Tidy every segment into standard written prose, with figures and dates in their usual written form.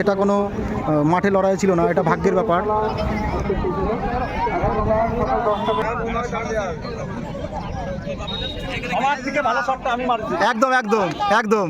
এটা কোনো মাঠে লড়াই ছিল না, এটা ভাগ্যের ব্যাপার। একদম একদম একদম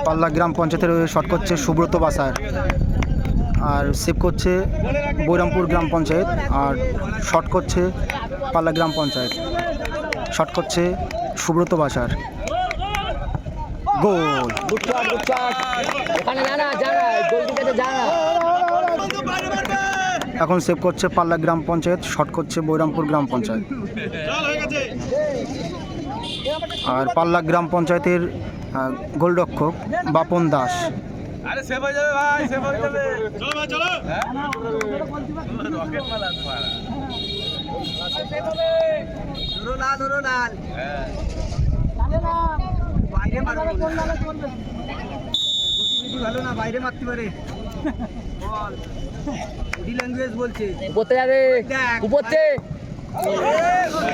পাল্লা গ্রাম পঞ্চায়েতের শট করছে সুব্রত বাসার, আর সেভ করছে বৈরামপুর গ্রাম পঞ্চায়েত, আর শট করছে পাল্লা গ্রাম পঞ্চায়েত। শট করছে সুব্রত বাসার, গোল। এখন সেভ করছে পাল্লা গ্রাম পঞ্চায়েত, শট করছে বৈরামপুর গ্রাম পঞ্চায়েত। আর পাল্লা গ্রাম পঞ্চায়েতের গোলরক্ষক বাপন দাস। বাইরে মারতে পারে,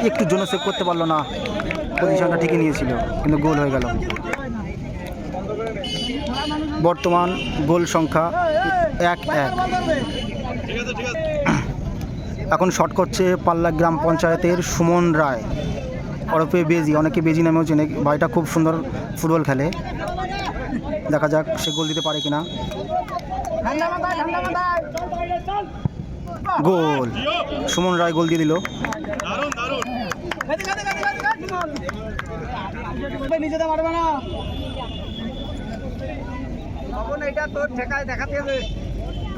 একটু জন্য সেভ করতে পারলো না, পজিশনটা ঠিকই নিয়েছিল কিন্তু গোল হয়ে গেল। বর্তমান গোল সংখ্যা 1-1। এখন শট করছে পাল্লা গ্রাম পঞ্চায়েতের সুমন রায় ওরফে বেজি, অনেকে বেজি নামেও চেনে। ভাইটা খুব সুন্দর ফুটবল খেলে, দেখা যাক সে গোল দিতে পারে কিনা। গোল, সুমন রায় গোল দিয়ে দিল।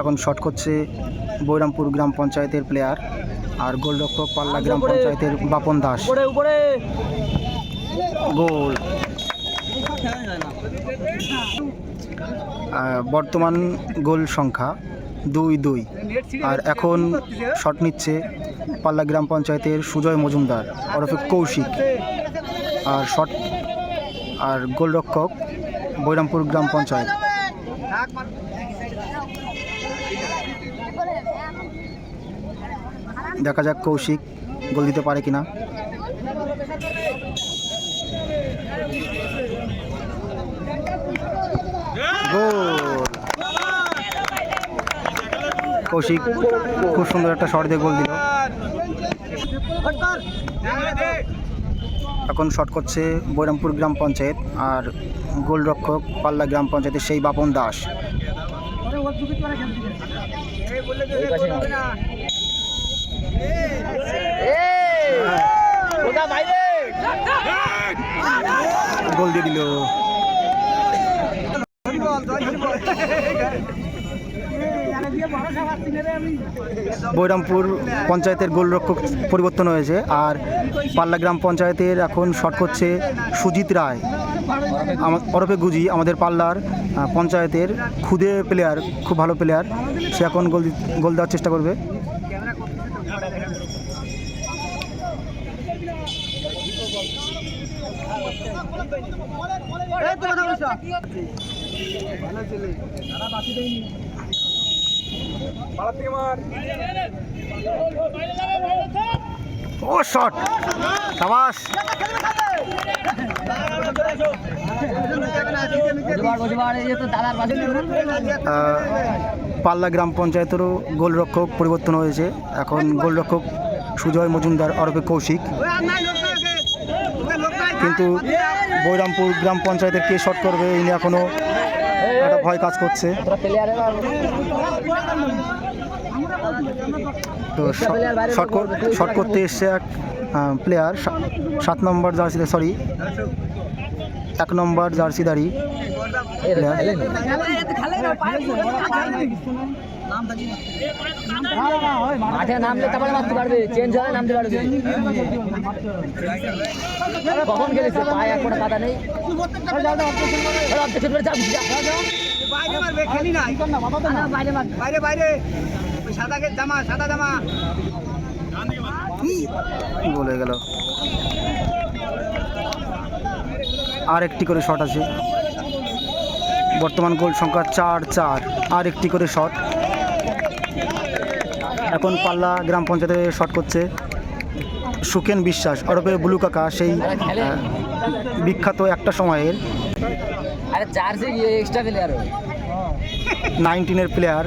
এখন শট করছে বৈরামপুর গ্রাম পঞ্চায়েতের প্লেয়ার, আর গোলরক্ষক পাল্লা গ্রাম পঞ্চায়েতের বাপন দাস। গোল। বর্তমান গোল সংখ্যা 2-2। আর এখন শট নিচ্ছে পাল্লা গ্রাম পঞ্চায়েতের সুজয় মজুমদার ওরফে কৌশিক, আর শট আর গোলরক্ষক বৈরামপুর গ্রাম পঞ্চায়েত। দেখা যাক কৌশিক গোল দিতে পারে কিনা। গোল। কৌশিক খুব সুন্দর একটা শট দিয়ে গোল দিল। এখন শট করছে বৈরামপুর গ্রাম পঞ্চায়েত, আর গোলরক্ষক পাল্লা গ্রাম পঞ্চায়েতের সেই বাপন দাস। গোল দিয়ে দিল। বৈরামপুর পঞ্চায়েতের গোলরক্ষক পরিবর্তন হয়েছে, আর পাল্লা গ্রাম পঞ্চায়েতের এখন শট করছে সুজিত রায় ওরফে গুজি, আমাদের পাল্লার পঞ্চায়েতের খুদে প্লেয়ার, খুব ভালো প্লেয়ার। সে এখন গোল দেওয়ার চেষ্টা করবে। ও শট, শাবাশ। পাল্লা গ্রাম পঞ্চায়েতেরও গোলরক্ষক পরিবর্তন হয়েছে, এখন গোলরক্ষক সুজয় মজুমদার ওরফে কৌশিক। কিন্তু বৈরামপুর গ্রাম পঞ্চায়েতের কে শট করবে এই নিয়ে এখনও একটা ভয় কাজ করছে। তো শট করতে এসছে এক প্লেয়ার 7 নম্বর জার্সিতে, সরি 1 নম্বর জার্সিদারি প্লেয়ার। মাঠে নামলে তারপরে মারতে পারবে, চেঞ্জ হলে নামতে পারবে। কখন গেলে পায়ে এক ফোঁটা কাদা নেই। বাইরে মারবে, খেলি না বাইরে মার বাইরে বাইরে ওই সাদা জামা সাদা জামা বলে গেল। আর একটি করে শট আছে, বর্তমান গোল সংখ্যা 4-4। আর একটি করে শট। এখন পাল্লা গ্রাম পঞ্চায়েতে শট করছে সুকেন বিশ্বাস ওরফে বুলু কাকা, সেই বিখ্যাত একটা সময়ের আরে চার্জে গিয়ে এক্সট্রা প্লেয়ার 19-এর প্লেয়ার।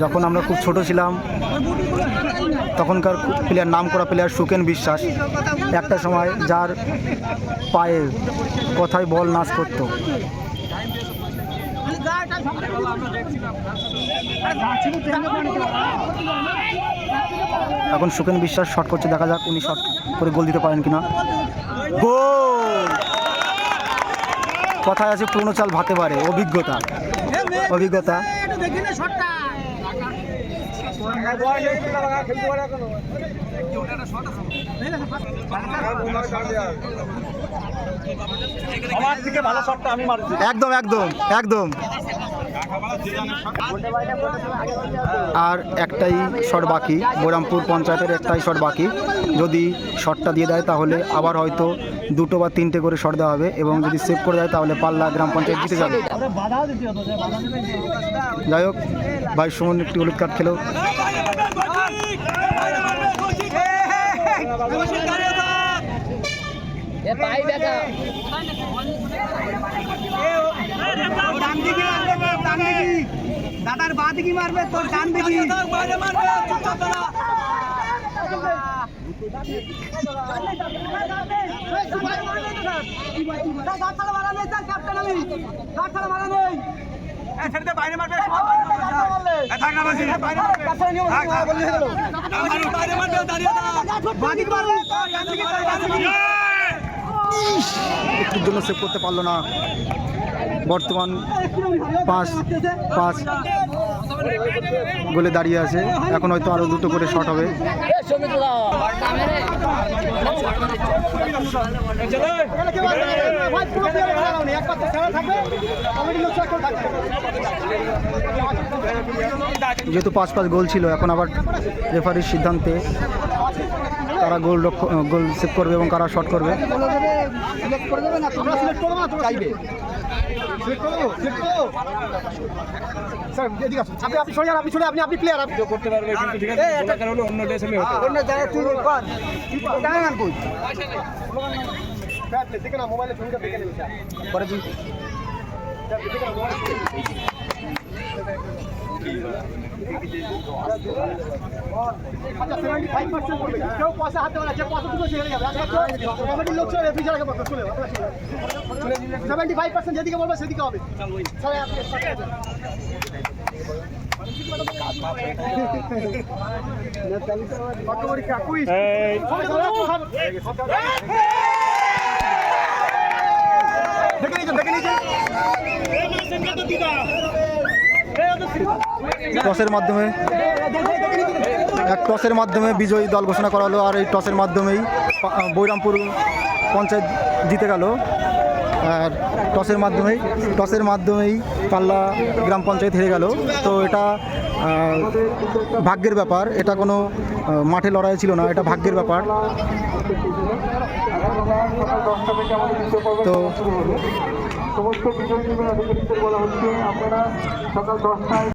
যখন আমরা খুব ছোট ছিলাম তখনকার প্লেয়ার, নাম করা প্লেয়ার সুকেন বিশ্বাস, একটা সময় যার পায়ে কথায় বল নাচ করতো। এখন সুকেন বিশ্বাস শট করছে, দেখা যাক উনি শট করে গোল দিতে পারেন কিনা। গোল! কথায় আছে পুরনো চাল ভাতে পারে, অভিজ্ঞতা অভিজ্ঞতা। একদম একদম একদম। আর একটাই শট বাকি, বোরামপুর পঞ্চায়েতের একটাই শট বাকি। যদি শটটা দিয়ে দেয় তাহলে আবার হয়তো 2 বা 3টে করে শট দেওয়া হবে, এবং যদি সেভ করে দেয় তাহলে পাল্লা গ্রাম পঞ্চায়েত জিতে যাবে। যাই হোক, ভাই সুমন একটি হলুদ কার্ড খেলো। পাই দেখা দাদার বাঁ দিকে মারবে, তোর ডান দিকে একটুর জন্য সেভ করতে পারলো না। বর্তমান 5-5 গোলে দাঁড়িয়ে আছে। এখন হয়তো আরও 2টো করে শট হবে। যেহেতু 5-5 গোল ছিল, এখন আবার রেফারির সিদ্ধান্তে কারা গোল সেভ করবে এবং কারা শট করবে। আপনি প্লেয়ার আপনি করতে পারবে, কিন্তু ঠিক আছে হলো অন্য দেশে হতো, অন্য জায়গায় তুই কর টাকা কই দেখে না মোবাইলে ছবিটা দেখে নেবে পরে তুই কেউ পয়সা হাতে যে পয়সা দুটো চলে যাবে, কমিটির লোক চলে চলে 75% যেদিকে বলবে সেদিকে হবে। টসের মাধ্যমে বিজয়ী দল ঘোষণা করা হলো। আর এই টসের মাধ্যমেই বৈরামপুর পঞ্চায়েত জিতে গেল। আর টসের মাধ্যমেই পাল্লা গ্রাম পঞ্চায়েত হেরে গেল। তো এটা ভাগ্যের ব্যাপার, এটা কোনো মাঠে লড়াই ছিল না, এটা ভাগ্যের ব্যাপার। তো সমস্ত বিজয়ী বলা হচ্ছে আপনারা সকাল 10টায়